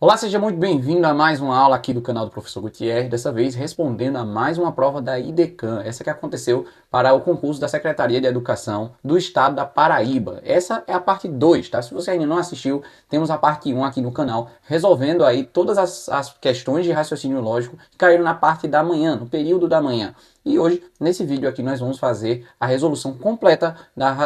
Olá, seja muito bem-vindo a mais uma aula aqui do canal do Professor Gutierrez, dessa vez respondendo a mais uma prova da IDECAM, essa que aconteceu para o concurso da Secretaria de Educação do Estado da Paraíba. Essa é a parte 2, tá? Se você ainda não assistiu, temos a parte 1 aqui no canal, resolvendo aí todas as questões de raciocínio lógico que caíram na parte da manhã, no período da manhã. E hoje, nesse vídeo aqui, nós vamos fazer a resolução completa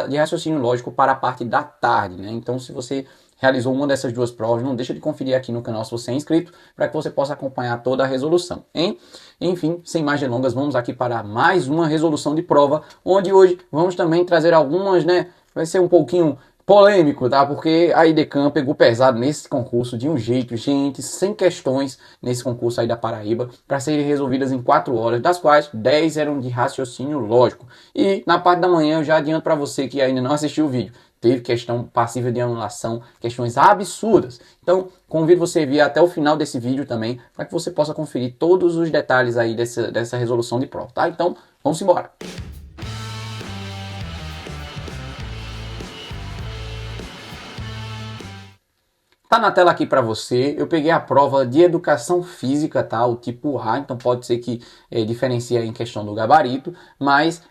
de raciocínio lógico para a parte da tarde, né? Então, se você realizou uma dessas duas provas, não deixa de conferir aqui no canal se você é inscrito, para que você possa acompanhar toda a resolução, hein? Enfim, sem mais delongas, vamos aqui para mais uma resolução de prova, onde hoje vamos também trazer algumas, né? Vai ser um pouquinho polêmico, tá? Porque a IDECAM pegou pesado nesse concurso de um jeito, gente, 100 questões nesse concurso aí da Paraíba, para serem resolvidas em 4 horas, das quais 10 eram de raciocínio lógico. E na parte da manhã eu já adianto para você que ainda não assistiu o vídeo, teve questão passível de anulação, questões absurdas. Então, convido você a vir até o final desse vídeo também, para que você possa conferir todos os detalhes aí dessa resolução de prova, tá? Então, vamos embora! Tá na tela aqui para você, eu peguei a prova de Educação Física, tá? O tipo A, então pode ser que diferencie em questão do gabarito, mas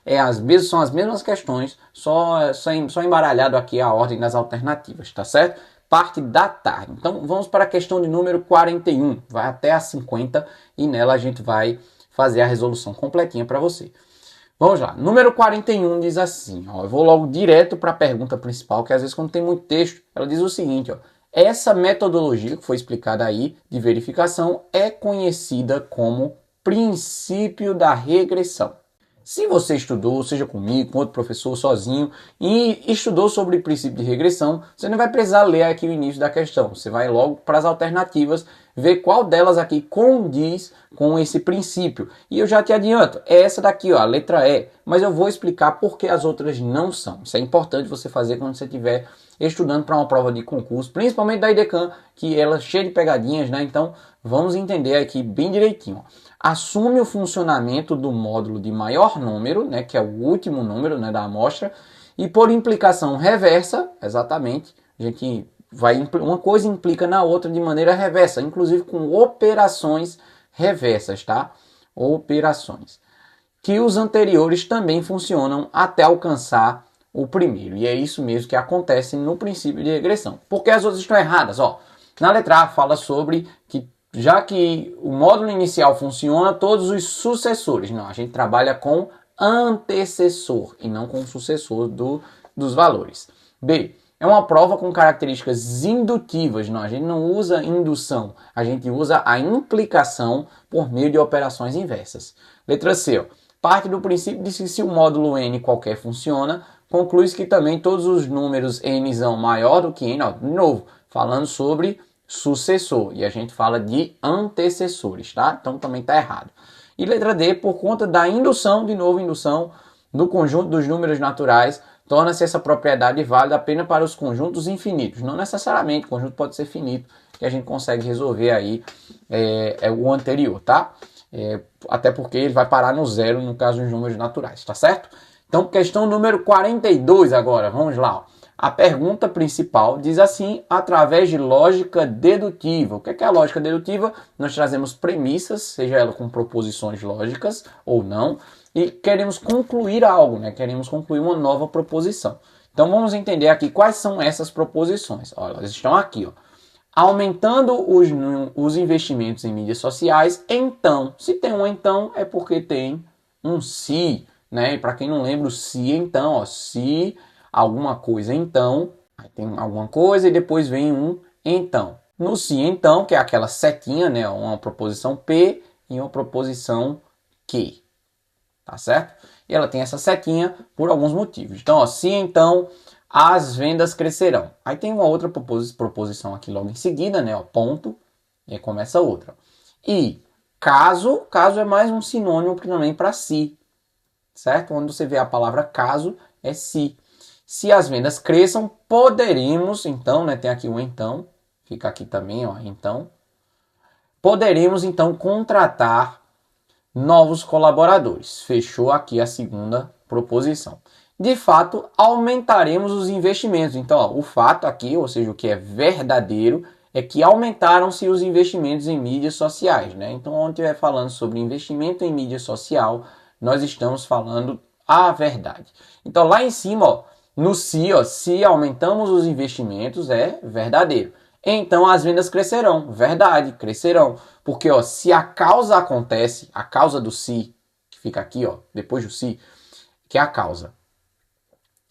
são as mesmas questões, só embaralhado aqui a ordem das alternativas, tá certo? Parte da tarde. Então vamos para a questão de número 41, vai até a 50 e nela a gente vai fazer a resolução completinha para você. Vamos lá, número 41 diz assim, ó, eu vou logo direto para a pergunta principal, que às vezes quando tem muito texto, ela diz o seguinte, ó, essa metodologia que foi explicada aí de verificação é conhecida como princípio da regressão. Se você estudou, seja comigo, com outro professor, sozinho, e estudou sobre o princípio de regressão, você não vai precisar ler aqui o início da questão. Você vai logo para as alternativas, ver qual delas aqui condiz com esse princípio. E eu já te adianto, é essa daqui, ó, a letra E, mas eu vou explicar por que as outras não são. Isso é importante você fazer quando você estiver estudando para uma prova de concurso, principalmente da IDECAM, que ela é cheia de pegadinhas, né? Então, vamos entender aqui bem direitinho. Assume o funcionamento do módulo de maior número, né, que é o último número, né, da amostra, e por implicação reversa, exatamente, a gente uma coisa implica na outra de maneira reversa, inclusive com operações reversas, tá? Operações. Que os anteriores também funcionam até alcançar o primeiro. E é isso mesmo que acontece no princípio de regressão. Porque as outras estão erradas, ó. Na letra A fala sobre que já que o módulo inicial funciona, todos os sucessores. Não, a gente trabalha com antecessor e não com sucessor dos valores. B. É uma prova com características indutivas. Não, a gente não usa indução, a gente usa a implicação por meio de operações inversas. Letra C. Ó, parte do princípio de que se o módulo n qualquer funciona, conclui-se que também todos os números n são maior do que n. Ó, de novo, falando sobre sucessor, e a gente fala de antecessores, tá? Então também está errado. E letra D, por conta da indução, de novo indução, no conjunto dos números naturais, torna-se essa propriedade válida apenas para os conjuntos infinitos. Não necessariamente, o conjunto pode ser finito, que a gente consegue resolver aí o anterior, tá? Até porque ele vai parar no zero no caso dos números naturais, tá certo? Então, questão número 42 agora, vamos lá, ó. A pergunta principal diz assim, através de lógica dedutiva. O que é a lógica dedutiva? Nós trazemos premissas, seja ela com proposições lógicas ou não, e queremos concluir algo, né? Queremos concluir uma nova proposição. Então vamos entender aqui quais são essas proposições. Olha, elas estão aqui, ó. Aumentando os investimentos em mídias sociais, então, se tem um então, é porque tem um se, né? E para quem não lembra, o se então, ó, se alguma coisa então, aí tem alguma coisa e depois vem um então. No se então, que é aquela setinha, né, uma proposição P e uma proposição Q, tá certo? E ela tem essa setinha por alguns motivos. Então, ó, se então as vendas crescerão. Aí tem uma outra proposição aqui logo em seguida, né, ó, ponto, e aí começa outra. E caso é mais um sinônimo também para se, certo? Quando você vê a palavra caso, é se. Se as vendas cresçam, poderemos, então, né, tem aqui o então, fica aqui também, ó, então, poderemos, então, contratar novos colaboradores. Fechou aqui a segunda proposição. De fato, aumentaremos os investimentos. Então, ó, o fato aqui, ou seja, o que é verdadeiro, é que aumentaram-se os investimentos em mídias sociais, né? Então, onde estiver falando sobre investimento em mídia social, nós estamos falando a verdade. Então, lá em cima, ó, no se, ó, se aumentamos os investimentos, é verdadeiro. Então, as vendas crescerão. Verdade, crescerão. Porque, ó, se a causa acontece, a causa do se, que fica aqui, ó, depois do se, que é a causa.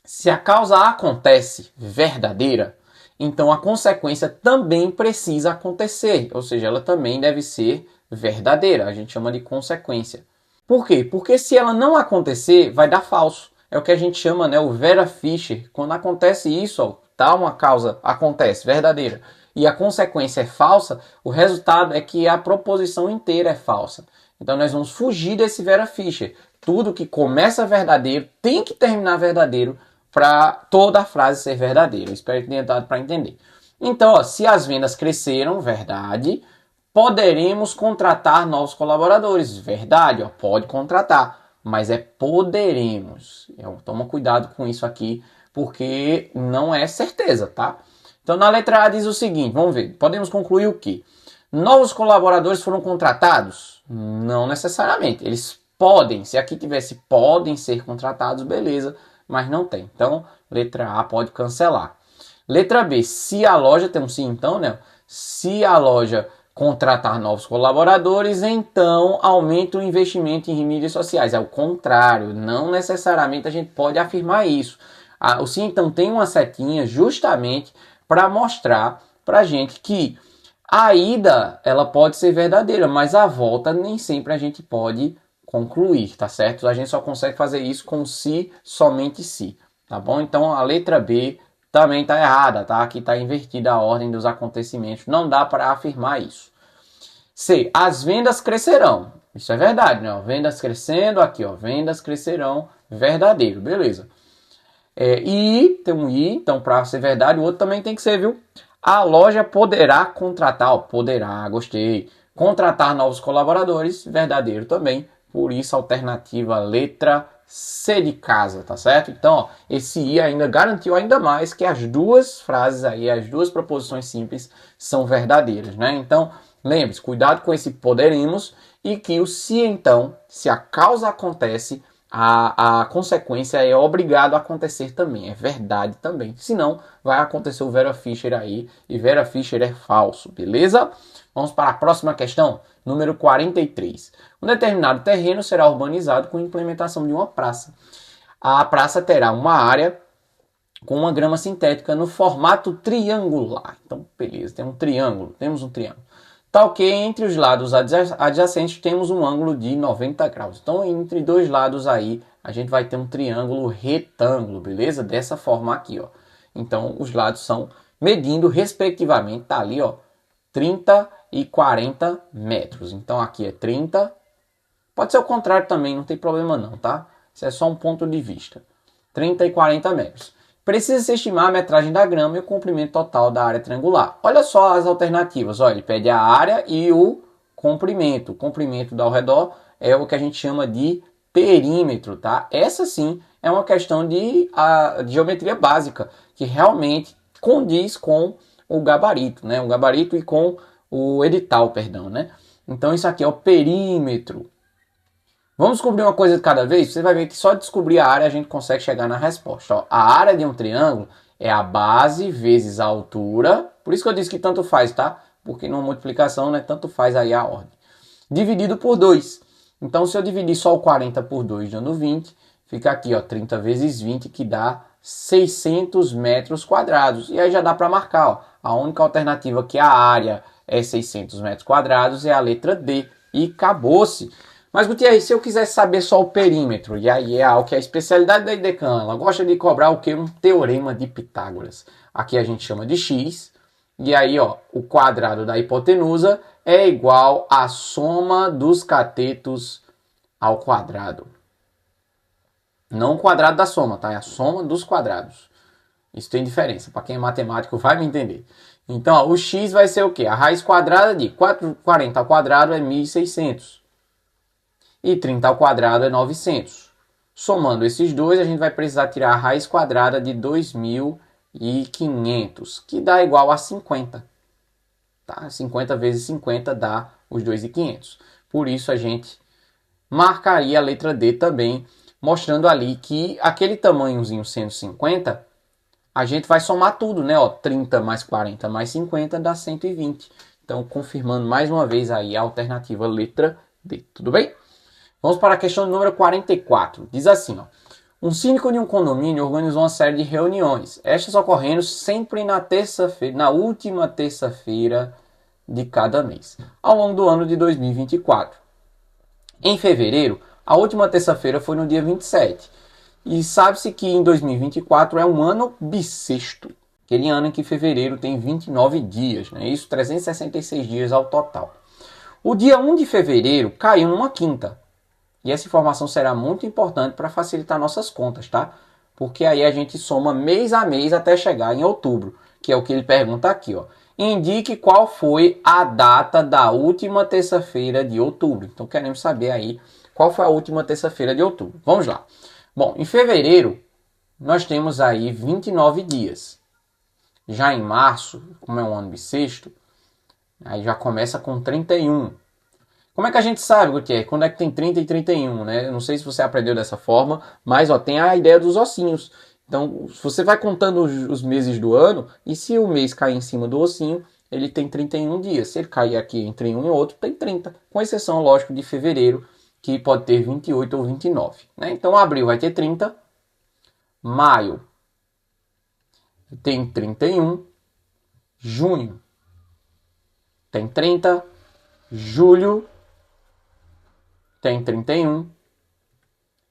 Se a causa acontece verdadeira, então a consequência também precisa acontecer, ou seja, ela também deve ser verdadeira, a gente chama de consequência. Por quê? Porque se ela não acontecer, vai dar falso. É o que a gente chama, né, o Vera Fischer. Quando acontece isso, ó, tá, uma causa acontece verdadeira e a consequência é falsa, o resultado é que a proposição inteira é falsa. Então nós vamos fugir desse Vera Fischer. Tudo que começa verdadeiro tem que terminar verdadeiro para toda a frase ser verdadeira. Espero que tenha dado para entender. Então, ó, se as vendas cresceram, verdade, poderemos contratar novos colaboradores. Verdade, ó, pode contratar, mas é poderemos. Toma cuidado com isso aqui, porque não é certeza, tá? Então, na letra A diz o seguinte, vamos ver, podemos concluir o quê? Novos colaboradores foram contratados? Não necessariamente, eles podem, se aqui tivesse podem ser contratados, beleza, mas não tem. Então, letra A pode cancelar. Letra B, se a loja, tem um sim então, né? Se a loja contratar novos colaboradores, então aumenta o investimento em mídias sociais. É o contrário, não necessariamente a gente pode afirmar isso. O sim então tem uma setinha justamente para mostrar para a gente que a ida ela pode ser verdadeira, mas a volta nem sempre a gente pode concluir, tá certo? A gente só consegue fazer isso com se, somente se, tá bom? Então a letra B também tá errada, tá? Aqui tá invertida a ordem dos acontecimentos, não dá para afirmar isso. C, as vendas crescerão. Isso é verdade, né? Vendas crescendo, aqui, ó, vendas crescerão, verdadeiro, beleza. E, tem um i, então para ser verdade, o outro também tem que ser, viu? A loja poderá contratar, ó, poderá, gostei, contratar novos colaboradores, verdadeiro também. Por isso, alternativa letra C de casa, tá certo? Então, ó, esse I ainda garantiu ainda mais que as duas frases aí, as duas proposições simples são verdadeiras, né? Então, lembre-se, cuidado com esse poderemos e que o se então, se a causa acontece, a consequência é obrigado a acontecer também, é verdade também. Senão, vai acontecer o Vera Fischer aí, e Vera Fischer é falso, beleza? Vamos para a próxima questão, número 43. Um determinado terreno será urbanizado com a implementação de uma praça. A praça terá uma área com uma grama sintética no formato triangular. Então, beleza, temos um triângulo. Tal que entre os lados adjacentes temos um ângulo de 90 graus. Então, entre dois lados aí, a gente vai ter um triângulo retângulo, beleza? Dessa forma aqui, ó. Então, os lados são medindo, respectivamente, tá ali, ó, 30 e 40 metros. Então, aqui é 30. Pode ser o contrário também, não tem problema não, tá? Isso é só um ponto de vista. 30 e 40 metros. Precisa-se estimar a metragem da grama e o comprimento total da área triangular. Olha só as alternativas. Olha, ele pede a área e o comprimento. O comprimento ao redor é o que a gente chama de perímetro, tá? Essa sim é uma questão de geometria básica, que realmente condiz com o gabarito, né? O gabarito e com o edital, perdão, né? Então isso aqui é o perímetro. Vamos descobrir uma coisa de cada vez? Você vai ver que só descobrir a área a gente consegue chegar na resposta. Ó, a área de um triângulo é a base vezes a altura. Por isso que eu disse que tanto faz, tá? Porque numa multiplicação, né, tanto faz aí a ordem. Dividido por 2. Então, se eu dividir só o 40 por 2, dando 20, fica aqui, ó, 30 vezes 20, que dá 600 metros quadrados. E aí já dá para marcar, ó. A única alternativa que a área é 600 metros quadrados é a letra D. E acabou-se. Mas, Gutierrez, se eu quisesse saber só o perímetro, e aí é algo que é a especialidade da IDECAN, ela gosta de cobrar o quê? Um teorema de Pitágoras. Aqui a gente chama de x, e aí, ó, o quadrado da hipotenusa é igual à soma dos catetos ao quadrado. Não o quadrado da soma, tá? É a soma dos quadrados. Isso tem diferença, para quem é matemático vai me entender. Então, ó, o x vai ser o quê? A raiz quadrada de 40 ao quadrado é 1.600. E 30 ao quadrado é 900. Somando esses dois, a gente vai precisar tirar a raiz quadrada de 2.500, que dá igual a 50. tá? 50 vezes 50 dá os 2.500. Por isso a gente marcaria a letra D também, mostrando ali que aquele tamanhozinho sendo 50, a gente vai somar tudo, né? Ó, 30 mais 40 mais 50 dá 120. Então, confirmando mais uma vez aí a alternativa letra D. Tudo bem? Vamos para a questão número 44. Diz assim, ó. Um síndico de um condomínio organizou uma série de reuniões, estas ocorrendo sempre na terça-feira, na última terça-feira de cada mês, ao longo do ano de 2024. Em fevereiro, a última terça-feira foi no dia 27. E sabe-se que em 2024 é um ano bissexto. Aquele ano em que fevereiro tem 29 dias, né? Isso, 366 dias ao total. O dia 1 de fevereiro caiu numa quinta. E essa informação será muito importante para facilitar nossas contas, tá? Porque aí a gente soma mês a mês até chegar em outubro, que é o que ele pergunta aqui, ó. Indique qual foi a data da última terça-feira de outubro. Então queremos saber aí qual foi a última terça-feira de outubro. Vamos lá. Bom, em fevereiro nós temos aí 29 dias. Já em março, como é um ano bissexto, aí já começa com 31. Como é que a gente sabe, Gutierrez? Quando é que tem 30 e 31, né? Eu não sei se você aprendeu dessa forma, mas ó, tem a ideia dos ossinhos. Então, você vai contando os meses do ano, e se o mês cair em cima do ossinho, ele tem 31 dias. Se ele cair aqui entre um e outro, tem 30. Com exceção, lógico, de fevereiro, que pode ter 28 ou 29. Né? Então, abril vai ter 30. Maio tem 31. Junho tem 30. Julho tem 31.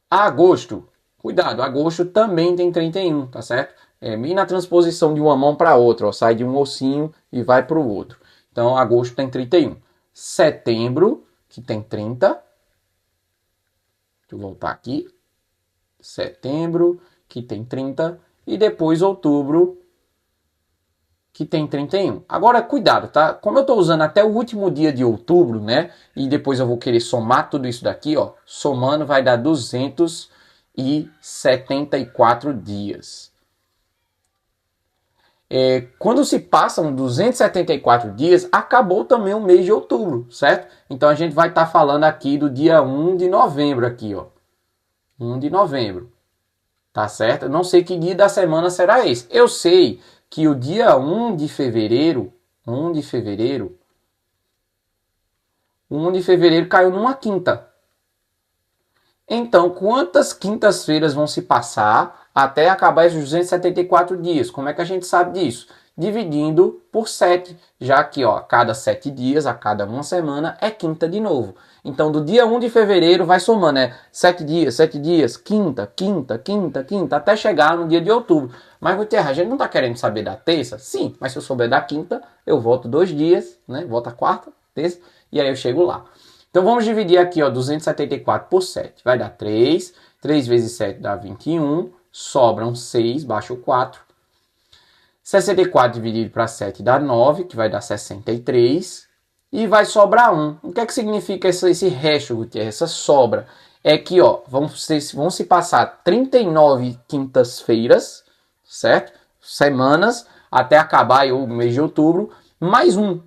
Agosto, cuidado, agosto também tem 31, tá certo? E na transposição de uma mão para outra, ó, sai de um ossinho e vai para o outro. Então, agosto tem 31. Setembro, que tem 30. Deixa eu voltar aqui. Setembro, que tem 30. E depois outubro, que tem 31. Agora, cuidado, tá? Como eu estou usando até o último dia de outubro, né? E depois eu vou querer somar tudo isso daqui, ó. Somando vai dar 274 dias. Quando se passam 274 dias, acabou também o mês de outubro, certo? Então a gente vai estar falando aqui do dia 1 de novembro aqui, ó. 1 de novembro. Tá certo? Eu não sei que dia da semana será esse. Eu sei que o dia 1 de fevereiro caiu numa quinta. Então, quantas quintas-feiras vão se passar até acabar esses 274 dias? Como é que a gente sabe disso? Dividindo por 7, já que ó, a cada 7 dias, a cada uma semana, é quinta de novo. Então, do dia 1 de fevereiro vai somando, 7 dias, quinta, até chegar no dia de outubro. Mas, Gutierrez, a gente não está querendo saber da terça? Sim, mas se eu souber da quinta, eu volto 2 dias, né? Volto a quarta, terça, e aí eu chego lá. Então, vamos dividir aqui, ó, 274 por 7. Vai dar 3. 3 vezes 7 dá 21. Sobram 6, baixa o 4. 64 dividido para 7 dá 9, que vai dar 63. E vai sobrar 1. O que é que significa esse resto, Gutierrez? Essa sobra. É que ó, vão se passar 39 quintas-feiras, certo? Semanas, até acabar aí o mês de outubro, mais um.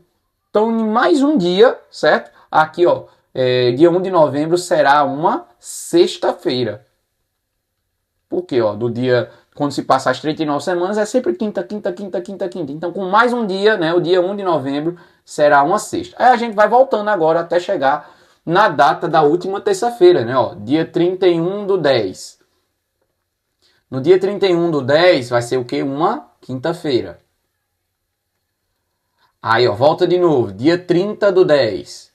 Então, em mais um dia, certo? Aqui, ó, dia 1 de novembro será uma sexta-feira. Por quê? Ó, do dia, quando se passar as 39 semanas, é sempre quinta. Então, com mais um dia, né, o dia 1 de novembro será uma sexta. Aí a gente vai voltando agora até chegar na data da última terça-feira, né? Ó, dia 31 do 10. No dia 31 do 10 vai ser o quê? Uma quinta-feira. Aí, ó, volta de novo. Dia 30 do 10.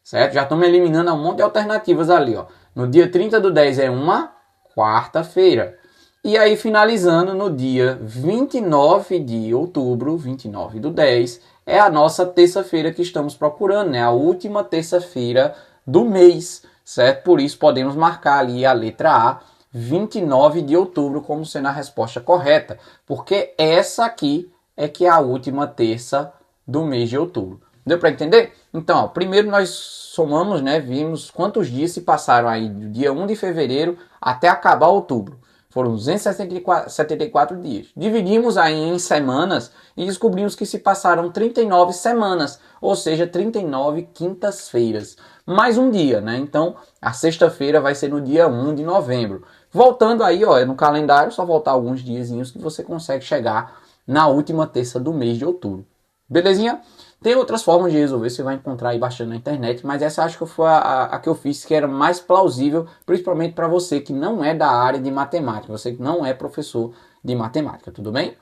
Certo? Já estamos eliminando um monte de alternativas ali, ó. No dia 30 do 10 é uma quarta-feira. E aí, finalizando no dia 29 de outubro, 29 do 10, é a nossa terça-feira que estamos procurando, né? A última terça-feira do mês, certo? Por isso, podemos marcar ali a letra A, 29 de outubro, como sendo a resposta correta. Porque essa aqui é que é a última terça do mês de outubro. Deu para entender? Então, ó, primeiro nós somamos, né? Vimos quantos dias se passaram aí do dia 1 de fevereiro até acabar outubro. Foram 274 dias. Dividimos aí em semanas e descobrimos que se passaram 39 semanas, ou seja, 39 quintas-feiras. Mais um dia, né? Então, a sexta-feira vai ser no dia 1 de novembro. Voltando aí, ó, no calendário, só voltar alguns diazinhos que você consegue chegar na última terça do mês de outubro. Belezinha? Tem outras formas de resolver, você vai encontrar aí bastante na internet, mas essa acho que foi a que eu fiz, que era mais plausível, principalmente para você que não é da área de matemática, você que não é professor de matemática, tudo bem?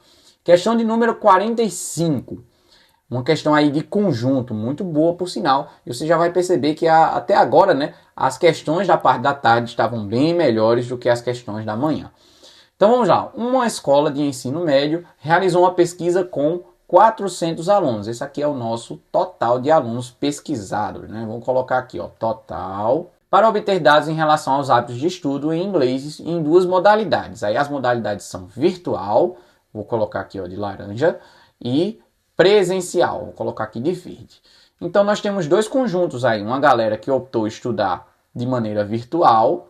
Questão de número 45. Uma questão aí de conjunto, muito boa por sinal. E você já vai perceber que até agora, né, as questões da parte da tarde estavam bem melhores do que as questões da manhã. Então vamos lá. Uma escola de ensino médio realizou uma pesquisa com 400 alunos. Esse aqui é o nosso total de alunos pesquisados, né? Vamos colocar aqui, ó, total, para obter dados em relação aos hábitos de estudo em inglês em duas modalidades. Aí as modalidades são virtual, vou colocar aqui, ó, de laranja, e presencial, vou colocar aqui de verde. Então nós temos dois conjuntos aí, uma galera que optou estudar de maneira virtual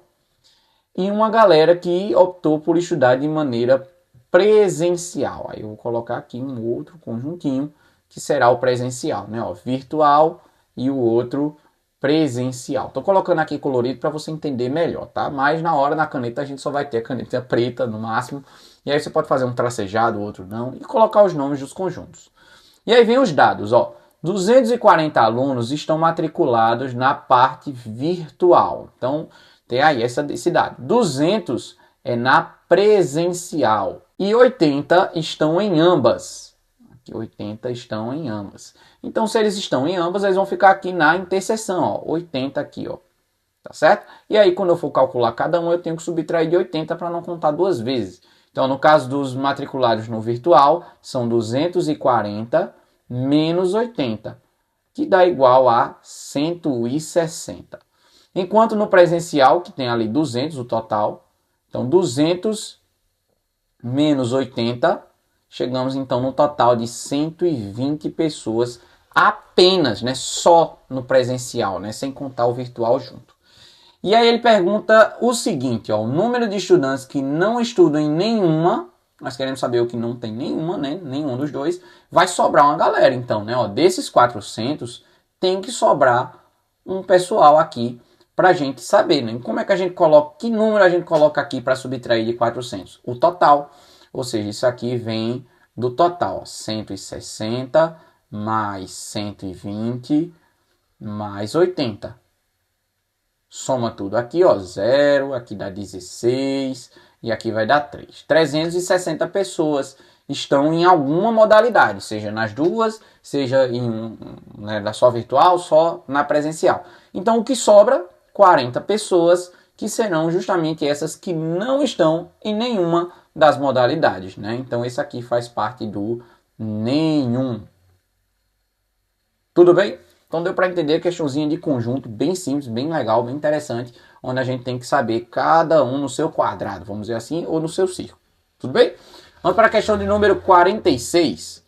e uma galera que optou por estudar de maneira presencial. Aí eu vou colocar aqui um outro conjuntinho que será o presencial, né? Ó, virtual e o outro presencial. Tô colocando aqui colorido para você entender melhor, tá? Mas na hora na caneta a gente só vai ter a caneta preta no máximo. E aí você pode fazer um tracejado, outro não, e colocar os nomes dos conjuntos. E aí vem os dados, ó. 240 alunos estão matriculados na parte virtual. Então, tem aí esse dado. 200 é na presencial. E 80 estão em ambas. Aqui 80 estão em ambas. Então, se eles estão em ambas, eles vão ficar aqui na interseção, ó. 80 aqui, ó. Tá certo? E aí, quando eu for calcular cada um, eu tenho que subtrair de 80 para não contar duas vezes. Então, no caso dos matriculados no virtual, são 240 menos 80, que dá igual a 160. Enquanto no presencial, que tem ali 200 o total, então 200 menos 80, chegamos então no total de 120 pessoas apenas, né, só no presencial, né, sem contar o virtual junto. E aí ele pergunta o seguinte, ó, o número de estudantes que não estudam em nenhuma, nós queremos saber o que não tem nenhuma, né, nenhum dos dois, vai sobrar uma galera então, né, ó, desses 400 tem que sobrar um pessoal aqui para a gente saber, né, como é que a gente coloca, que número a gente coloca aqui para subtrair de 400? O total, ou seja, isso aqui vem do total, ó, 160 mais 120 mais 80. Soma tudo aqui, ó, 0, aqui dá 16 e aqui vai dar 3. 360 pessoas estão em alguma modalidade, seja nas duas, seja em, né, só virtual, só na presencial. Então o que sobra? 40 pessoas, que serão justamente essas que não estão em nenhuma das modalidades, né? Então esse aqui faz parte do nenhum. Tudo bem? Então deu para entender a questãozinha de conjunto, bem simples, bem legal, bem interessante, onde a gente tem que saber cada um no seu quadrado, vamos dizer assim, ou no seu círculo. Tudo bem? Vamos para a questão de número 46.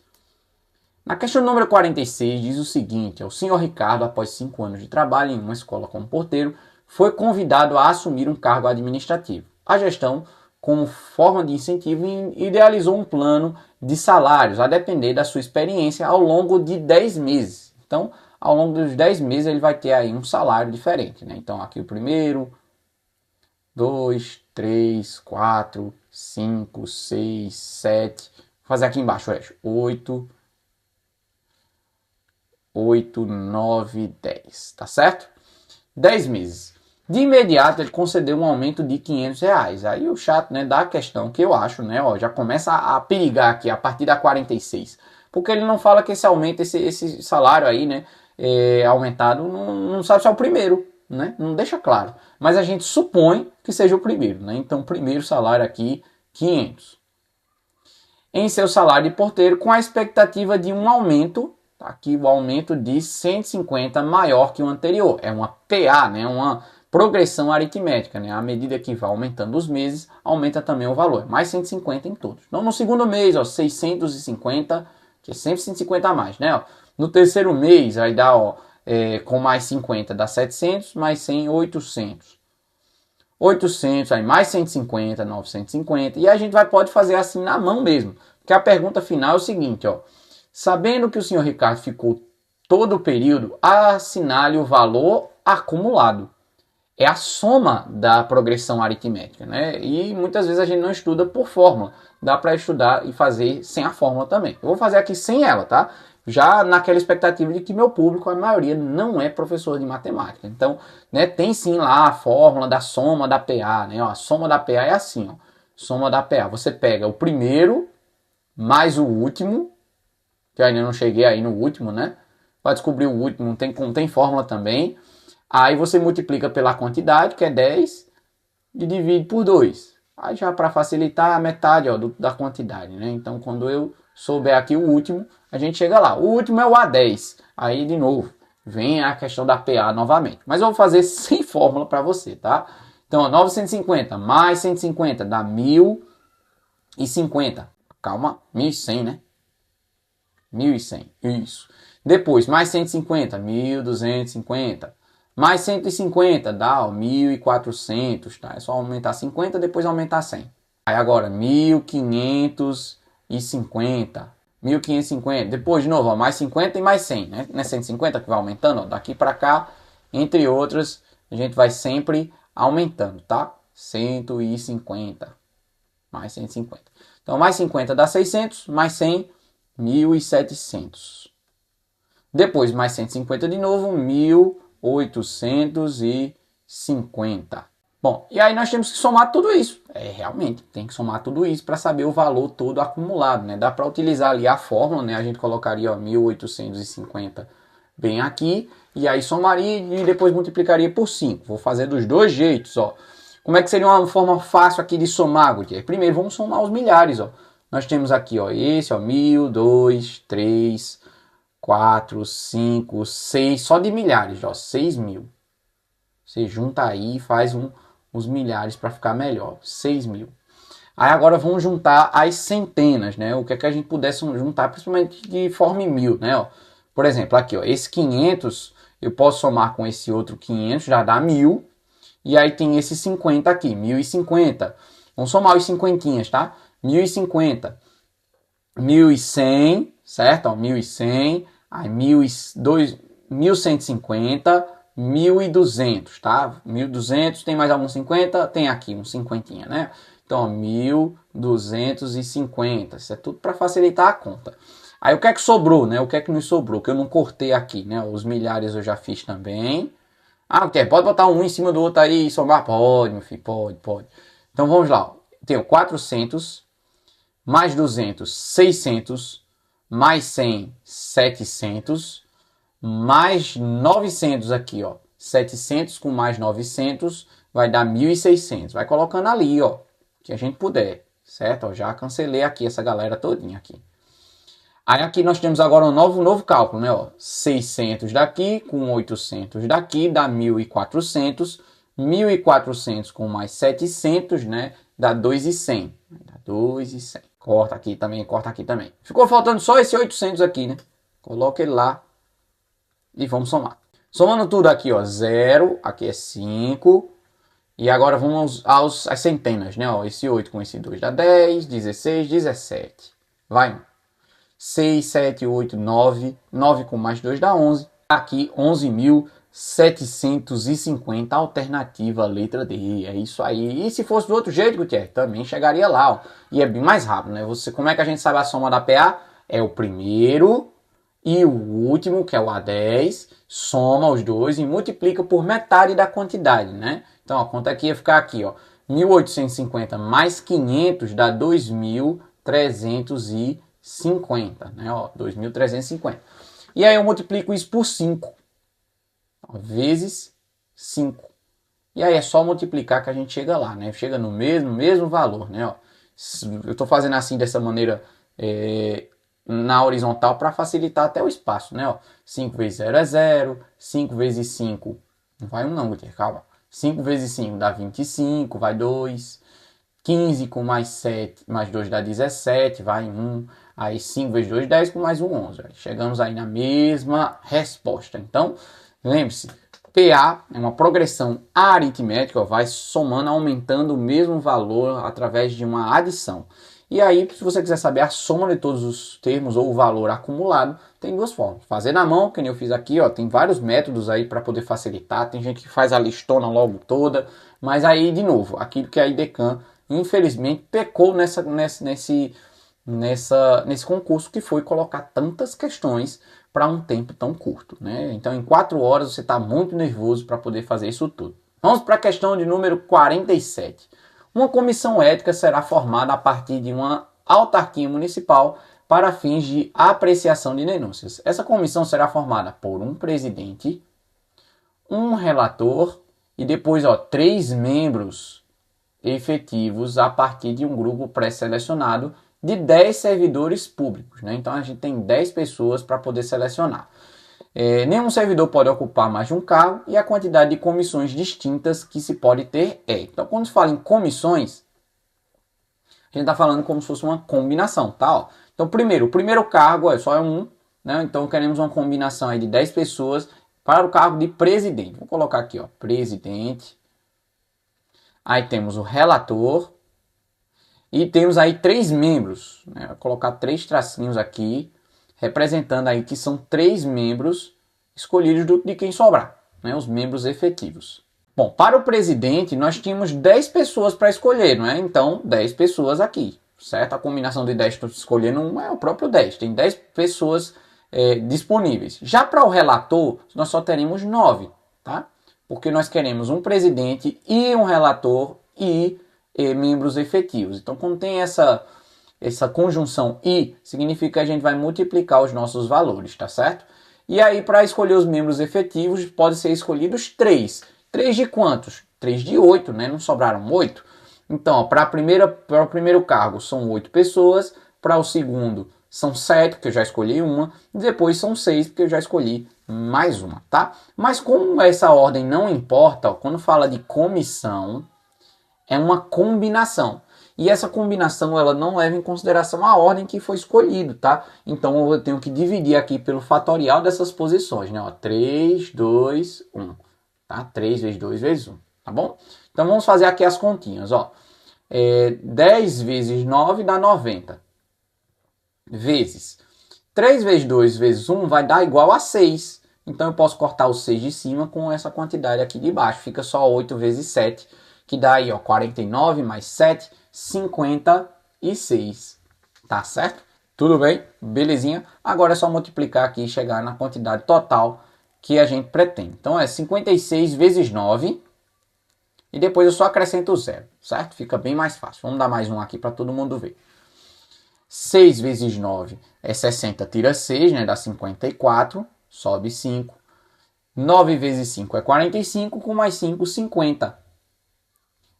Na questão de número 46 diz o seguinte, o senhor Ricardo, após 5 anos de trabalho em uma escola como porteiro, foi convidado a assumir um cargo administrativo. A gestão, como forma de incentivo, idealizou um plano de salários a depender da sua experiência ao longo de 10 meses. Então, ao longo dos 10 meses ele vai ter aí um salário diferente, né? Então aqui o primeiro, 2, 3, 4, 5, 6, 7, vou fazer aqui embaixo, 8, 9, 10, tá certo? 10 meses. De imediato ele concedeu um aumento de R$500. Aí o chato, né, da questão que eu acho, né, ó, já começa a perigar aqui a partir da 46. Porque ele não fala que esse aumento, esse salário aí, né, aumentado, não sabe se é o primeiro, né? Não deixa claro. Mas a gente supõe que seja o primeiro, né? Então, primeiro salário aqui, 500. Em seu salário de porteiro, com a expectativa de um aumento, tá aqui o aumento de 150 maior que o anterior. É uma PA, né? Uma progressão aritmética, né? À medida que vai aumentando os meses, aumenta também o valor. Mais 150 em todos. Então, no segundo mês, ó, 650, que é sempre 150 a mais, né? Ó. No terceiro mês, aí dá, ó, com mais 50 dá 700, mais 100, 800. 800, aí mais 150, 950, e a gente pode fazer assim na mão mesmo. Porque a pergunta final é o seguinte, ó. Sabendo que o senhor Ricardo ficou todo o período, assinale o valor acumulado. É a soma da progressão aritmética, né? E muitas vezes a gente não estuda por fórmula. Dá para estudar e fazer sem a fórmula também. Eu vou fazer aqui sem ela, tá? Já naquela expectativa de que meu público, a maioria, não é professor de matemática. Então, né, tem sim lá a fórmula da soma da PA, né? Ó, a soma da PA é assim, ó. Soma da PA. Você pega o primeiro mais o último, que eu ainda não cheguei aí no último, né? Para descobrir o último, tem fórmula também. Aí você multiplica pela quantidade, que é 10, e divide por 2. Aí já para facilitar a metade, ó, da quantidade, né? Então quando eu souber aqui o último, a gente chega lá. O último é o A10. Aí de novo, vem a questão da PA novamente. Mas eu vou fazer sem fórmula para você, tá? Então, ó, 950 mais 150 dá 1050. Calma, 1100, né? 1100, isso. Depois, mais 150, 1250. Mais 150 dá ó, 1.400, tá? É só aumentar 50, depois aumentar 100. Aí agora 1.550. 1.550. Depois de novo, ó, mais 50 e mais 100, né? Não é 150 que vai aumentando, ó, daqui para cá, entre outras, a gente vai sempre aumentando, tá? 150. Mais 150. Então, mais 50 dá 600, mais 100, 1.700. Depois, mais 150 de novo, 1.850. Bom, e aí nós temos que somar tudo isso. Realmente, tem que somar tudo isso para saber o valor todo acumulado, né? Dá para utilizar ali a fórmula, né? A gente colocaria, ó, 1.850 bem aqui, e aí somaria e depois multiplicaria por 5. Vou fazer dos dois jeitos, ó. Como é que seria uma forma fácil aqui de somar, Gutierrez? Primeiro, vamos somar os milhares, ó. Nós temos aqui, ó, esse, ó, 1.000, 2, 3, 4, 5, 6, só de milhares, ó, 6.000. Você junta aí e faz os milhares para ficar melhor, 6.000. Aí agora vamos juntar as centenas, né? O que é que a gente pudesse juntar, principalmente de forma em mil, né? Ó, por exemplo, aqui, ó, esse 500, eu posso somar com esse outro 500, já dá 1.000. E aí tem esse 50 aqui, 1.050. Vamos somar os cinquentinhas, tá? 1.050, 1.100, certo? Ó, 1.100, aí 1.150, 1.200, tá? 1.200, tem mais algum 50? Tem aqui um 50, né? Então, 1.250. Isso é tudo para facilitar a conta. Aí o que é que sobrou, né? O que é que nos sobrou? Que eu não cortei aqui, né? Os milhares eu já fiz também. Ah, quer? Pode botar um em cima do outro aí e somar? Pode, meu filho, pode. Então vamos lá. Tenho 400, mais 200, 600, mais 100, 700, mais 900 aqui, ó. 700 com mais 900 vai dar 1.600. Vai colocando ali, ó, que a gente puder, certo? Ó, já cancelei aqui essa galera todinha aqui. Aí aqui nós temos agora um novo cálculo, né? Ó, 600 daqui com 800 daqui dá 1.400. 1.400 com mais 700, né? Dá 2.100. Dá 2.100. Corta aqui também, corta aqui também. Ficou faltando só esse 800 aqui, né? Coloca ele lá e vamos somar. Somando tudo aqui, ó, 0, aqui é 5. E agora vamos às centenas, né? Ó, esse 8 com esse 2 dá 10, 16, 17. Vai. 6, 7, 8, 9. 9 com mais 2 dá 11. Aqui, 11.750, alternativa letra D. É isso aí. E se fosse do outro jeito, Gutierrez, também chegaria lá, ó. E é bem mais rápido, né? Como é que a gente sabe a soma da PA? É o primeiro e o último, que é o A10. Soma os dois e multiplica por metade da quantidade, né? Então, a conta aqui ia ficar aqui, ó. 1.850 mais 500 dá 2.350, né? Ó, 2.350. E aí eu multiplico isso por 5. Ó, vezes 5. E aí é só multiplicar que a gente chega lá, né? Chega no mesmo valor, né? Ó, eu estou fazendo assim, dessa maneira, na horizontal para facilitar até o espaço, né? Ó, 5 vezes 0 é 0. 5 vezes 5... Não vai 1 não, Gutierrez, calma. 5 vezes 5 dá 25, vai 2. 15 com mais 7, mais 2 dá 17, vai 1. Aí 5 vezes 2, 10 com mais 1, 11. Chegamos aí na mesma resposta. Então, lembre-se, PA é uma progressão aritmética, ó, vai somando, aumentando o mesmo valor através de uma adição. E aí, se você quiser saber a soma de todos os termos ou o valor acumulado, tem duas formas. Fazer na mão, que nem eu fiz aqui, ó, tem vários métodos aí para poder facilitar. Tem gente que faz a listona logo toda, mas aí, de novo, aquilo que a IDECAM, infelizmente, pecou nesse concurso, que foi colocar tantas questões para um tempo tão curto, né? Então, em 4 horas, você está muito nervoso para poder fazer isso tudo. Vamos para a questão de número 47. Uma comissão ética será formada a partir de uma autarquia municipal para fins de apreciação de denúncias. Essa comissão será formada por um presidente, um relator e depois 3 membros efetivos a partir de um grupo pré-selecionado de 10 servidores públicos, né? Então a gente tem 10 pessoas para poder selecionar. Nenhum servidor pode ocupar mais de um cargo e a quantidade de comissões distintas que se pode ter é. Então, quando se fala em comissões, a gente está falando como se fosse uma combinação, tá? Ó. Então, o primeiro cargo só é um, né? Então, queremos uma combinação aí de 10 pessoas para o cargo de presidente. Vou colocar aqui, ó, presidente. Aí temos o relator e temos aí 3 membros, né? Vou colocar 3 tracinhos aqui, representando aí que são 3 membros escolhidos de quem sobrar, né? Os membros efetivos. Bom, para o presidente nós tínhamos 10 pessoas para escolher, não é? Então, 10 pessoas aqui, certo? A combinação de 10 estou escolhendo um é o próprio 10, tem 10 pessoas disponíveis. Já para o relator, nós só teremos 9, tá? Porque nós queremos um presidente e um relator e membros efetivos. Então, quando tem essa conjunção e, significa que a gente vai multiplicar os nossos valores, tá certo? E aí, para escolher os membros efetivos, pode ser escolhidos 3. 3 de quantos? 3 de 8, né? Não sobraram 8? Então, para o primeiro cargo são 8 pessoas, para o segundo são 7, porque eu já escolhi uma, e depois são 6, porque eu já escolhi mais uma, tá? Mas como essa ordem não importa, ó, quando fala de comissão, é uma combinação. E essa combinação ela não leva em consideração a ordem que foi escolhido, tá? Então eu tenho que dividir aqui pelo fatorial dessas posições, né? Ó, 3, 2, 1. Tá? 3 vezes 2 vezes 1, tá bom? Então vamos fazer aqui as continhas, ó. 10 vezes 9 dá 90. Vezes 3 vezes 2 vezes 1 vai dar igual a 6. Então eu posso cortar o 6 de cima com essa quantidade aqui de baixo. Fica só 8 vezes 7, que dá aí, ó, 49 mais 7, 56. Tá certo? Tudo bem? Belezinha? Agora é só multiplicar aqui e chegar na quantidade total que a gente pretende. Então é 56 vezes 9. E depois eu só acrescento o 0, certo? Fica bem mais fácil. Vamos dar mais um aqui para todo mundo ver. 6 vezes 9 é 60, tira 6, né? Dá 54, sobe 5. 9 vezes 5 é 45, com mais 5, 50.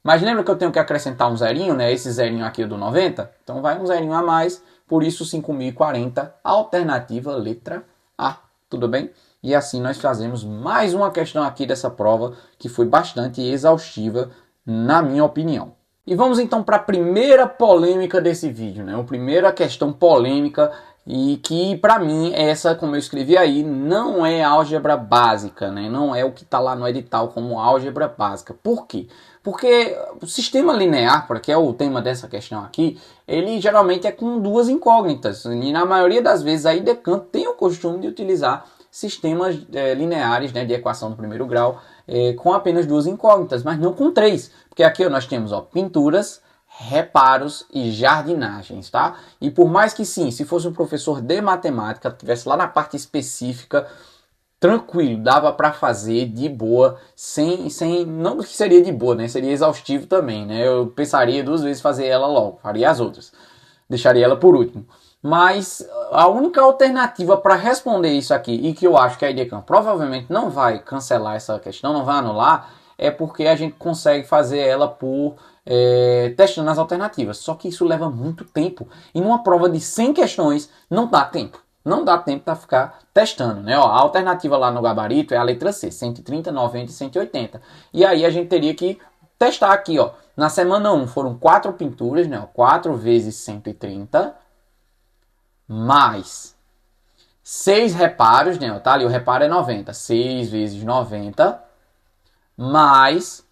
Mas lembra que eu tenho que acrescentar um zerinho, né? Esse zerinho aqui é do 90. Então vai um zerinho a mais, por isso 5.040, alternativa letra A. Tudo bem? E assim nós fazemos mais uma questão aqui dessa prova, que foi bastante exaustiva, na minha opinião. E vamos então para a primeira polêmica desse vídeo, né? A primeira questão polêmica, e que para mim essa, como eu escrevi aí, não é álgebra básica, né? Não é o que está lá no edital como álgebra básica. Por quê? Porque o sistema linear, que é o tema dessa questão aqui, ele geralmente é com 2 incógnitas. E na maioria das vezes a IDECAM tem o costume de utilizar sistemas lineares, né, de equação do primeiro grau com apenas 2 incógnitas, mas não com 3. Porque aqui nós temos pinturas, reparos e jardinagens, tá? E por mais que sim, se fosse um professor de matemática, tivesse lá na parte específica, tranquilo, dava para fazer de boa, sem não que seria de boa, né? Seria exaustivo também, né? Eu pensaria 2 vezes fazer ela logo, faria as outras, deixaria ela por último. Mas a única alternativa para responder isso aqui, e que eu acho que a IDECAM provavelmente não vai cancelar essa questão, não vai anular, é porque a gente consegue fazer ela por testando as alternativas. Só que isso leva muito tempo. E numa prova de 100 questões, não dá tempo. Não dá tempo para ficar testando, né? Ó, a alternativa lá no gabarito é a letra C, 130, 90 e 180. E aí a gente teria que testar aqui, ó. Na semana 1 foram 4 pinturas, né? 4 vezes 130, mais 6 reparos, né? Tá ali, o reparo é 90. 6 vezes 90, mais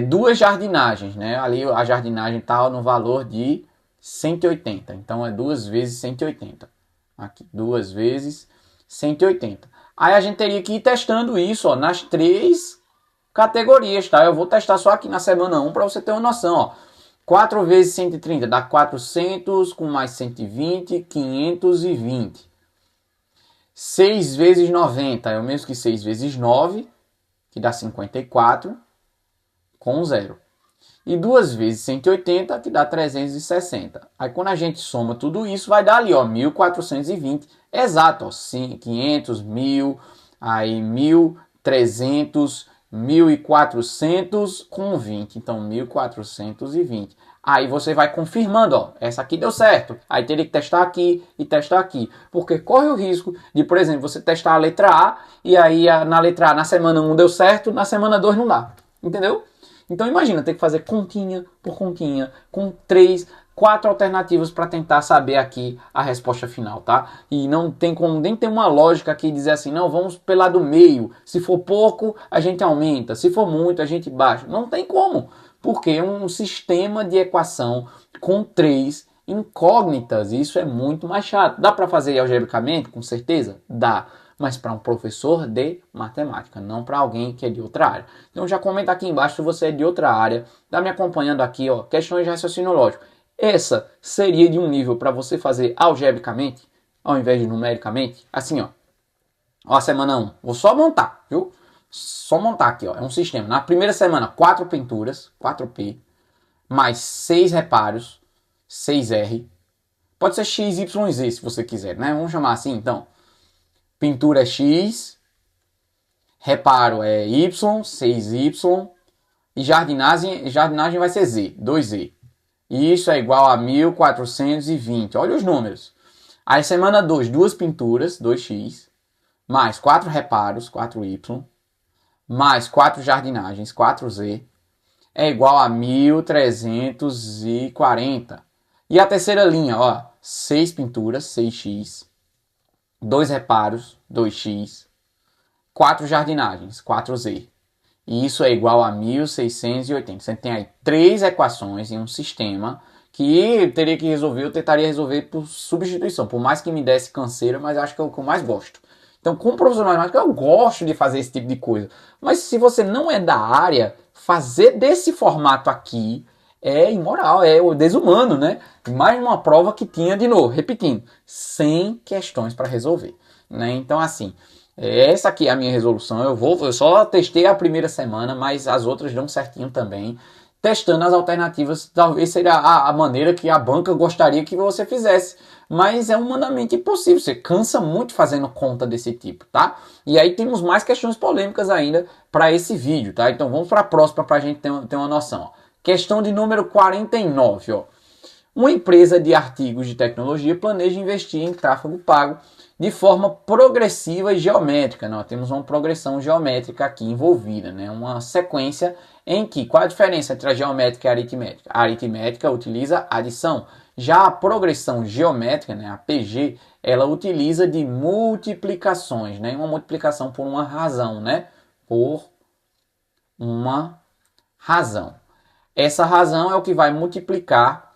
duas jardinagens, né? Ali a jardinagem está no valor de 180. Então é 2 vezes 180. Aqui, 2 vezes 180. Aí a gente teria que ir testando isso, ó, nas 3 categorias, tá? Eu vou testar só aqui na semana 1 para você ter uma noção, ó. 4 vezes 130 dá 400, com mais 120, 520. 6 vezes 90 é o mesmo que 6 vezes 9, que dá 54, com 0. E 2 vezes 180, que dá 360. Aí quando a gente soma tudo isso, vai dar ali, ó, 1420. Exato, ó, 500, 1000, aí 1300, 1400 com 20. Então 1420. Aí você vai confirmando, ó, essa aqui deu certo. Aí teria que testar aqui e testar aqui. Porque corre o risco de, por exemplo, você testar a letra A e aí na letra A na semana 1 deu certo, na semana 2 não dá. Entendeu? Então imagina ter que fazer continha por continha, com 3, 4 alternativas para tentar saber aqui a resposta final, tá? E não tem como nem ter uma lógica aqui dizer assim, não, vamos pela do meio. Se for pouco, a gente aumenta. Se for muito, a gente baixa. Não tem como, porque é um sistema de equação com 3 incógnitas. Isso é muito mais chato. Dá para fazer algebricamente? Com certeza? Dá. Mas para um professor de matemática, não para alguém que é de outra área. Então já comenta aqui embaixo se você é de outra área, está me acompanhando aqui, ó, questões de raciocínio lógico. Essa seria de um nível para você fazer algebricamente, ao invés de numericamente? Assim, ó, a semana 1, vou só montar, viu? Só montar aqui, ó, é um sistema. Na primeira semana, 4 pinturas, 4P, mais 6 reparos, 6R. Pode ser X, Y, Z se você quiser, né? Vamos chamar assim, então. Pintura é X, reparo é Y, 6Y, e jardinagem vai ser Z, 2Z. E isso é igual a 1420. Olha os números. Aí semana 2, 2 pinturas, 2X, mais 4 reparos, 4Y, mais 4 jardinagens, 4Z, é igual a 1340. E a terceira linha, ó, 6 pinturas, 6X, 2 reparos, 2x, 4 jardinagens, 4z. E isso é igual a 1680. Você tem aí 3 equações em um sistema que teria que resolver, eu tentaria resolver por substituição. Por mais que me desse canseira, mas acho que é o que eu mais gosto. Então, como professor de matemática, eu gosto de fazer esse tipo de coisa. Mas se você não é da área, fazer desse formato aqui é imoral, é desumano, né? Mais uma prova que tinha, de novo, repetindo, 100 questões para resolver, né? Então, assim, essa aqui é a minha resolução. Eu só testei a primeira semana, mas as outras dão certinho também. Testando as alternativas, talvez seja a maneira que a banca gostaria que você fizesse. Mas é humanamente impossível, você cansa muito fazendo conta desse tipo, tá? E aí temos mais questões polêmicas ainda para esse vídeo, tá? Então vamos para a próxima para a gente ter uma noção. Ó. Questão de número 49, ó. Uma empresa de artigos de tecnologia planeja investir em tráfego pago de forma progressiva e geométrica. Nós temos uma progressão geométrica aqui envolvida, né? Uma sequência em que, qual a diferença entre a geométrica e a aritmética? A aritmética utiliza adição. Já a progressão geométrica, né, a PG, ela utiliza de multiplicações, né? Uma multiplicação por uma razão, né? Por uma razão. Essa razão é o que vai multiplicar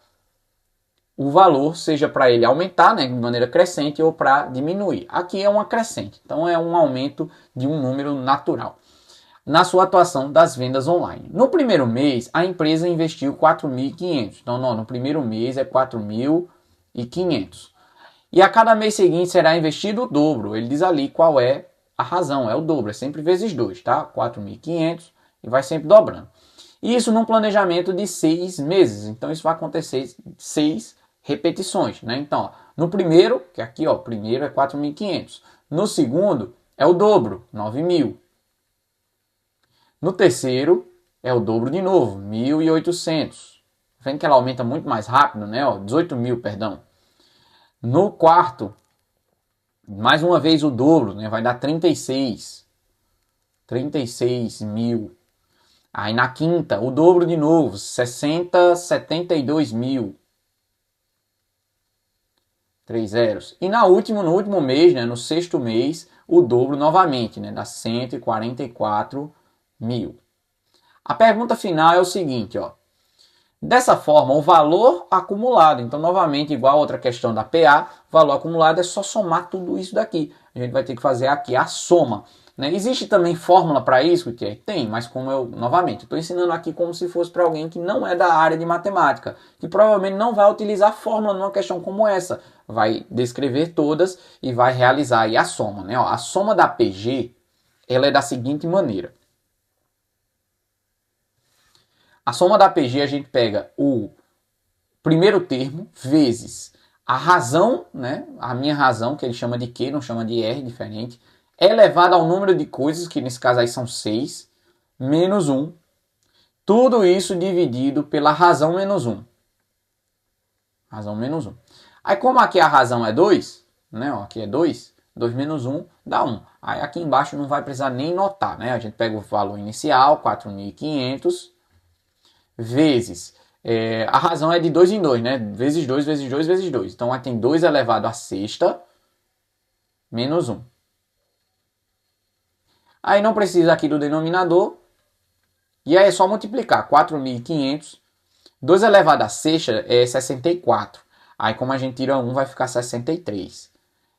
o valor, seja para ele aumentar, né, de maneira crescente, ou para diminuir. Aqui é uma crescente, então é um aumento de um número natural. Na sua atuação das vendas online. No primeiro mês, a empresa investiu 4.500. Então, no primeiro mês é 4.500. E a cada mês seguinte será investido o dobro. Ele diz ali qual é a razão, é o dobro, é sempre vezes 2, tá? 4.500 e vai sempre dobrando. Isso num planejamento de 6 meses. Então, isso vai acontecer 6 repetições, né? Então, ó, no primeiro, que aqui, ó, o primeiro é 4.500. No segundo, é o dobro, 9.000. No terceiro, é o dobro de novo, 1.800. Vendo que ela aumenta muito mais rápido, né? Ó, 18.000, perdão. No quarto, mais uma vez o dobro, né? Vai dar 36. 36.000. Aí na quinta, o dobro de novo, 72.000. 3 zeros. E no último mês, né, no sexto mês, o dobro novamente, né, dá 144.000. mil. A pergunta final é o seguinte, ó. Dessa forma, o valor acumulado, então novamente, igual a outra questão da PA, o valor acumulado é só somar tudo isso daqui. A gente vai ter que fazer aqui a soma. Né? Existe também fórmula para isso? Tem, mas como eu, novamente, estou ensinando aqui como se fosse para alguém que não é da área de matemática, que provavelmente não vai utilizar fórmula numa questão como essa. Vai descrever todas e vai realizar aí a soma. Né? Ó, a soma da PG, ela é da seguinte maneira. A soma da PG, a gente pega o primeiro termo vezes a razão, né? A minha razão, que ele chama de Q, não chama de R, diferente, elevado ao número de coisas, que nesse caso aí são 6, menos 1. Tudo isso dividido pela razão menos 1. Razão menos 1. Aí como aqui a razão é 2, né? Ó, aqui é 2, 2 menos 1 dá 1. Aí aqui embaixo não vai precisar nem notar, né? A gente pega o valor inicial, 4.500, vezes, a razão é de 2 em 2, né? Vezes 2, vezes 2, vezes 2. Então, aqui tem 2 elevado à sexta, menos 1. Aí não precisa aqui do denominador. E aí é só multiplicar. 4.500. 2 elevado à sexta é 64. Aí como a gente tira 1, vai ficar 63.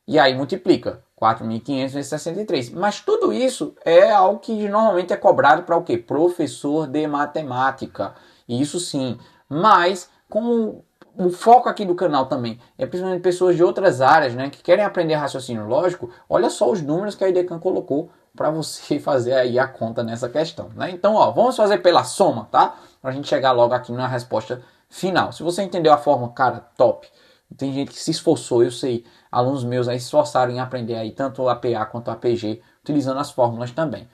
E aí multiplica. 4.500 vezes 63. Mas tudo isso é algo que normalmente é cobrado para o quê? Professor de matemática. Isso sim. Mas, como o foco aqui do canal também é principalmente pessoas de outras áreas, né, que querem aprender raciocínio lógico, olha só os números que a IDECAN colocou para você fazer aí a conta nessa questão. Né? Então, ó, vamos fazer pela soma, tá? Para a gente chegar logo aqui na resposta final. Se você entendeu a forma, cara, top. Tem gente que se esforçou, eu sei, alunos meus aí se esforçaram em aprender aí tanto a PA quanto a PG, utilizando as fórmulas também.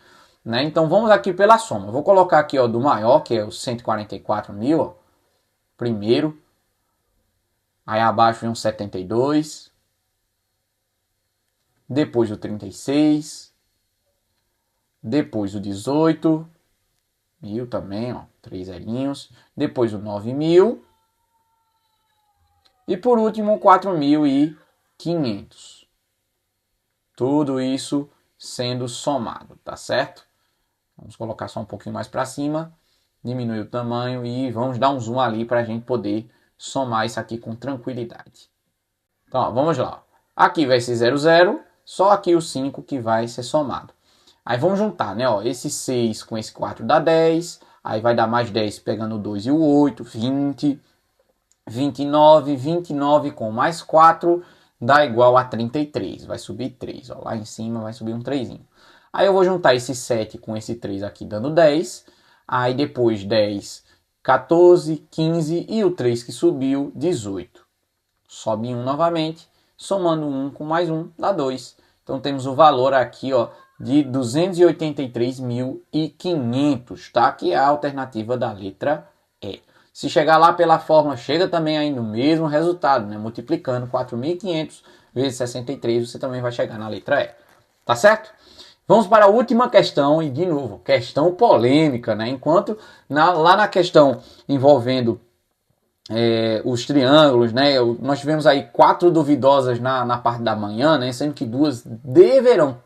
Né? Então vamos aqui pela soma. Eu vou colocar aqui ó, do maior, que é o 144 mil, ó, primeiro. Aí abaixo vem um 72. Depois o 36. Depois o 18 mil também, ó, 3 zerinhos. Depois o 9 mil. E por último, 4.500. Tudo isso sendo somado, tá certo? Vamos colocar só um pouquinho mais para cima. Diminuir o tamanho e vamos dar um zoom ali para a gente poder somar isso aqui com tranquilidade. Então, ó, vamos lá. Aqui vai ser 00, só aqui o 5 que vai ser somado. Aí vamos juntar, né? Ó, esse 6 com esse 4 dá 10. Aí vai dar mais 10 pegando o 2 e o 8, 20. 29, 29 com mais 4 dá igual a 33. Vai subir 3. Ó, lá em cima vai subir um 3. Aí eu vou juntar esse 7 com esse 3 aqui, dando 10. Aí depois 10, 14, 15 e o 3 que subiu, 18. Sobe 1 novamente. Somando 1 com mais 1 dá 2. Então temos o valor aqui ó, de 283.500, tá? Que é a alternativa da letra E. Se chegar lá pela fórmula, chega também aí no mesmo resultado, né? Multiplicando 4.500 vezes 63, você também vai chegar na letra E. Tá certo? Vamos para a última questão, e de novo, questão polêmica, né? Enquanto lá na questão envolvendo os triângulos, né? Nós tivemos aí 4 duvidosas na parte da manhã, né? Sendo que 2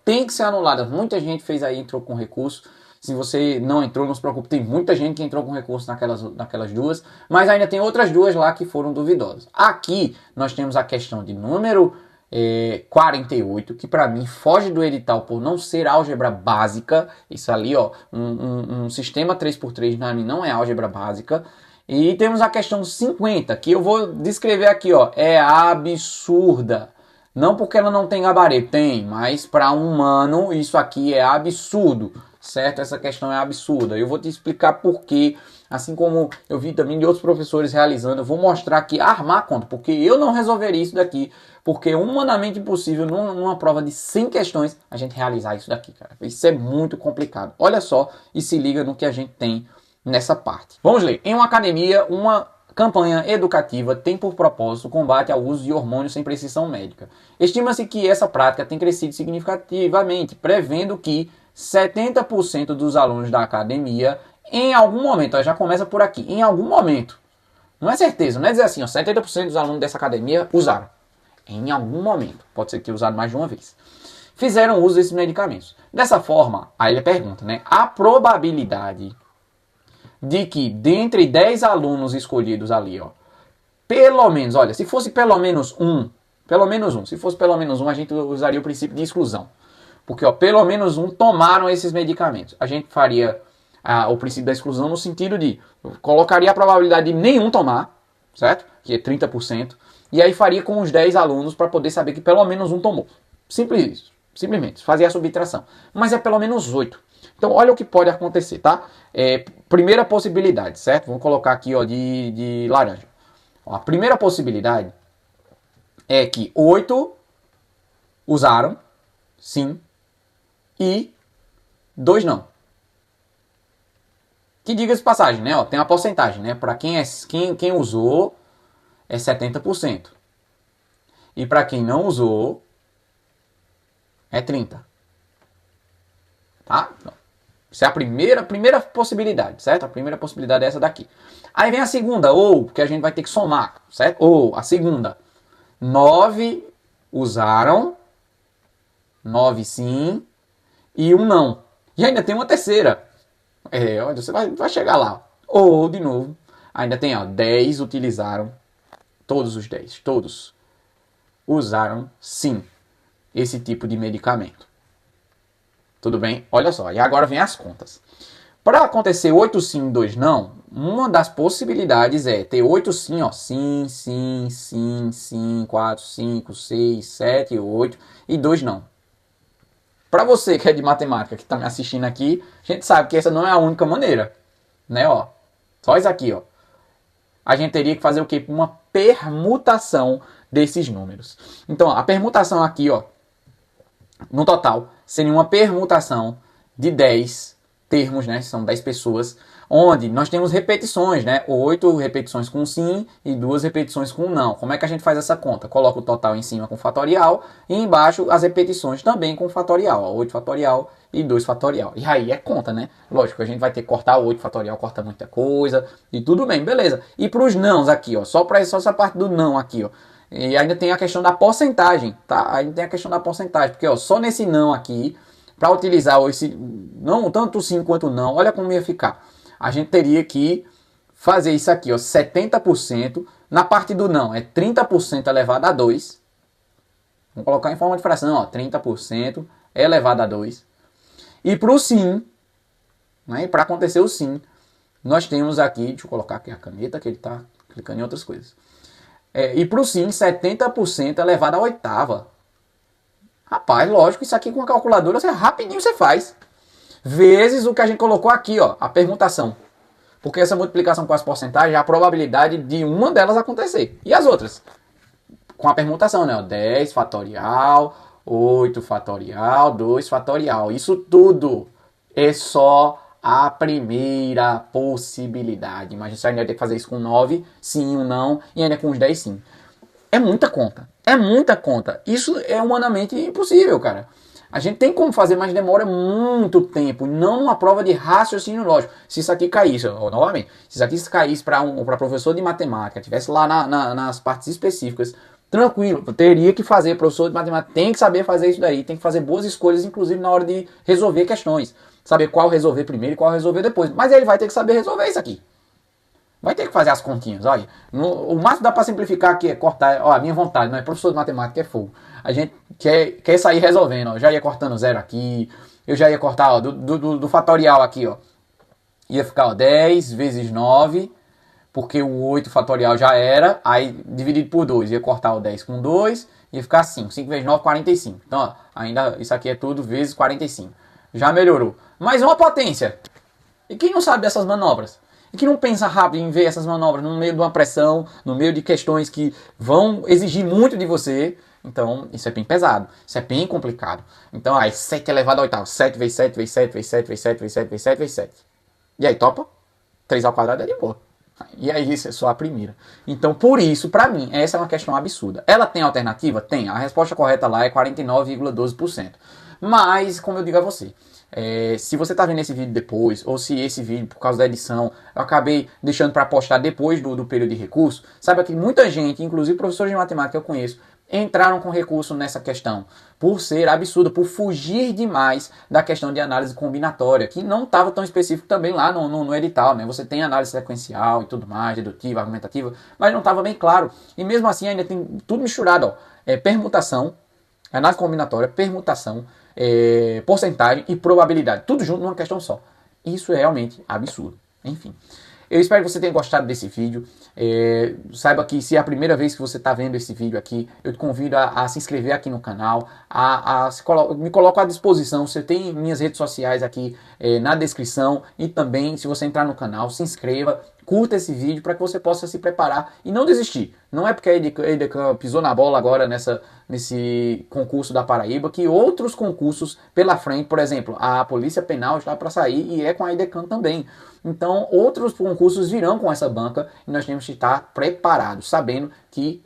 tem que ser anuladas. Muita gente fez aí, entrou com recurso. Se você não entrou, não se preocupe, tem muita gente que entrou com recurso naquelas 2, mas ainda tem outras 2 lá que foram duvidosas. Aqui nós temos a questão de número 48, que para mim foge do edital por não ser álgebra básica. Isso ali, ó, um sistema 3x3 para mim não é álgebra básica. E temos a questão 50, que eu vou descrever aqui, ó, é absurda. Não porque ela não tem gabarito, tem, mas para um humano isso aqui é absurdo. Certo? Essa questão é absurda. Eu vou te explicar por quê. Assim como eu vi também de outros professores realizando, eu vou mostrar aqui, armar a conta, porque eu não resolveria isso daqui, porque é humanamente impossível numa prova de 100 questões a gente realizar isso daqui, cara. Isso é muito complicado. Olha só e se liga no que a gente tem nessa parte. Vamos ler. Em uma academia, uma campanha educativa tem por propósito o combate ao uso de hormônios sem prescrição médica. Estima-se que essa prática tem crescido significativamente, prevendo que 70% dos alunos da academia, em algum momento, já começa por aqui, em algum momento, não é certeza, não é dizer assim, ó, 70% dos alunos dessa academia usaram, em algum momento, pode ser que usaram mais de uma vez, fizeram uso desses medicamentos. Dessa forma, aí ele pergunta, né? A probabilidade de que dentre 10 alunos escolhidos ali, ó, pelo menos, olha, se fosse pelo menos um, se fosse pelo menos um, a gente usaria o princípio de exclusão. Porque, ó, pelo menos um tomaram esses medicamentos. A gente faria o princípio da exclusão no sentido de, colocaria a probabilidade de nenhum tomar, certo? Que é 30%, e aí faria com os 10 alunos para poder saber que pelo menos um tomou. Simples isso, simplesmente, fazia a subtração. Mas é pelo menos 8. Então, olha o que pode acontecer, tá? Primeira possibilidade, certo? Vamos colocar aqui, ó, de laranja. Ó, a primeira possibilidade é que 8 usaram, sim, e 2 não. Que diga-se de passagem, né? Ó, tem uma porcentagem, né? Para quem usou é 70%. E para quem não usou é 30%. Tá? Essa é a primeira possibilidade, certo? A primeira possibilidade é essa daqui. Aí vem a segunda, ou, que a gente vai ter que somar, certo? Ou, a segunda. 9 usaram, 9 sim, e 1 não. E ainda tem uma terceira. Olha, você vai chegar lá. Ou, de novo, ainda tem, ó, 10 utilizaram, todos os 10, todos usaram sim esse tipo de medicamento. Tudo bem? Olha só, e agora vem as contas. Para acontecer 8 sim e 2 não, uma das possibilidades é ter 8 sim, ó, sim, sim, sim, sim, 4, 5, 6, 7, 8 e 2 não. Para você que é de matemática, que está me assistindo aqui, a gente sabe que essa não é a única maneira, né, ó. Só isso aqui, ó. A gente teria que fazer o quê? Uma permutação desses números. Então, a permutação aqui, ó, no total, seria uma permutação de 10 termos, né? São 10 pessoas, onde nós temos repetições, né? 8 repetições com sim e 2 repetições com não. Como é que a gente faz essa conta? Coloca o total em cima com fatorial e embaixo as repetições também com fatorial. Ó, 8 fatorial e 2 fatorial. E aí é conta, né? Lógico, a gente vai ter que cortar 8 fatorial, corta muita coisa e tudo bem, beleza. E para os nãos aqui, ó, só essa parte do não aqui, ó. E ainda tem a questão da porcentagem, tá? Ainda tem a questão da porcentagem, porque ó, só nesse não aqui, para utilizar esse não, tanto sim quanto não, olha como ia ficar. A gente teria que fazer isso aqui, ó, 70%. Na parte do não, é 30% elevado a 2. Vamos colocar em forma de fração, ó, 30% elevado a 2. E para o sim, né, para acontecer o sim, nós temos aqui, deixa eu colocar aqui a caneta, que ele está clicando em outras coisas. E para o sim, 70% elevado à oitava. Rapaz, lógico, isso aqui com a calculadora, rapidinho você faz. Vezes o que a gente colocou aqui, ó, a permutação. Porque essa multiplicação com as porcentagens é a probabilidade de uma delas acontecer. E as outras? Com a permutação, né? 10 fatorial, 8 fatorial, 2 fatorial. Isso tudo é só a primeira possibilidade. Imagina se a gente vai ter que fazer isso com 9, sim, um não, e ainda com os 10 sim. É muita conta. É muita conta. Isso é humanamente impossível, cara. A gente tem como fazer, mas demora muito tempo. Não numa prova de raciocínio lógico. Se isso aqui caísse, novamente, se isso aqui caísse para professor de matemática, tivesse lá nas partes específicas, tranquilo, teria que fazer. Professor de matemática tem que saber fazer isso daí. Tem que fazer boas escolhas, inclusive na hora de resolver questões. Saber qual resolver primeiro e qual resolver depois. Mas ele vai ter que saber resolver isso aqui. Vai ter que fazer as continhas, olha. O máximo que dá para simplificar aqui é cortar. Ó, a minha vontade, não é professor de matemática, é fogo. A gente quer sair resolvendo, ó. Eu já ia cortando zero aqui. Eu já ia cortar, ó, do fatorial aqui, ó. Ia ficar, ó, 10 vezes 9. Porque o 8 fatorial já era. Aí, dividido por 2. Ia cortar o 10 com 2. Ia ficar 5. 5 vezes 9, 45. Então, ó, ainda isso aqui é tudo vezes 45. Já melhorou. Mais uma potência. E quem não sabe dessas manobras? E que não pensa rápido em ver essas manobras no meio de uma pressão, no meio de questões que vão exigir muito de você. Então, isso é bem pesado. Isso é bem complicado. Então, aí, 7 elevado ao oitavo. 7 vezes 7, vezes 7, vezes 7, vezes 7, vezes 7, vezes 7, vezes 7. E aí, topa? 3 ao quadrado é de boa. E aí, isso é só a primeira. Então, por isso, pra mim, essa é uma questão absurda. Ela tem alternativa? Tem. A resposta correta lá é 49,12%. Mas, como eu digo a você, se você está vendo esse vídeo depois, ou se esse vídeo, por causa da edição, eu acabei deixando para postar depois do período de recurso, saiba que muita gente, inclusive professores de matemática que eu conheço, entraram com recurso nessa questão? Por ser absurdo, por fugir demais da questão de análise combinatória, que não estava tão específico também lá no edital, né? Você tem análise sequencial e tudo mais, dedutiva, argumentativa, mas não estava bem claro. E mesmo assim ainda tem tudo misturado, ó. Permutação, análise combinatória, permutação, porcentagem e probabilidade. Tudo junto numa questão só. Isso é realmente absurdo. Enfim. Eu espero que você tenha gostado desse vídeo. Saiba que se é a primeira vez que você está vendo esse vídeo aqui, eu te convido a se inscrever aqui no canal, me coloco à disposição. Você tem minhas redes sociais aqui na descrição e também, se você entrar no canal, se inscreva, curta esse vídeo para que você possa se preparar e não desistir. Não é porque a Edecam pisou na bola agora nesse concurso da Paraíba que outros concursos pela frente, por exemplo, a Polícia Penal está para sair e é com a Edecam também. Então, outros concursos virão com essa banca e nós temos que estar preparados, sabendo que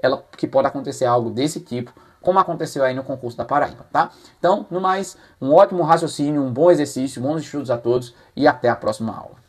pode acontecer algo desse tipo, como aconteceu aí no concurso da Paraíba, tá? Então, no mais, um ótimo raciocínio, um bom exercício, bons estudos a todos e até a próxima aula.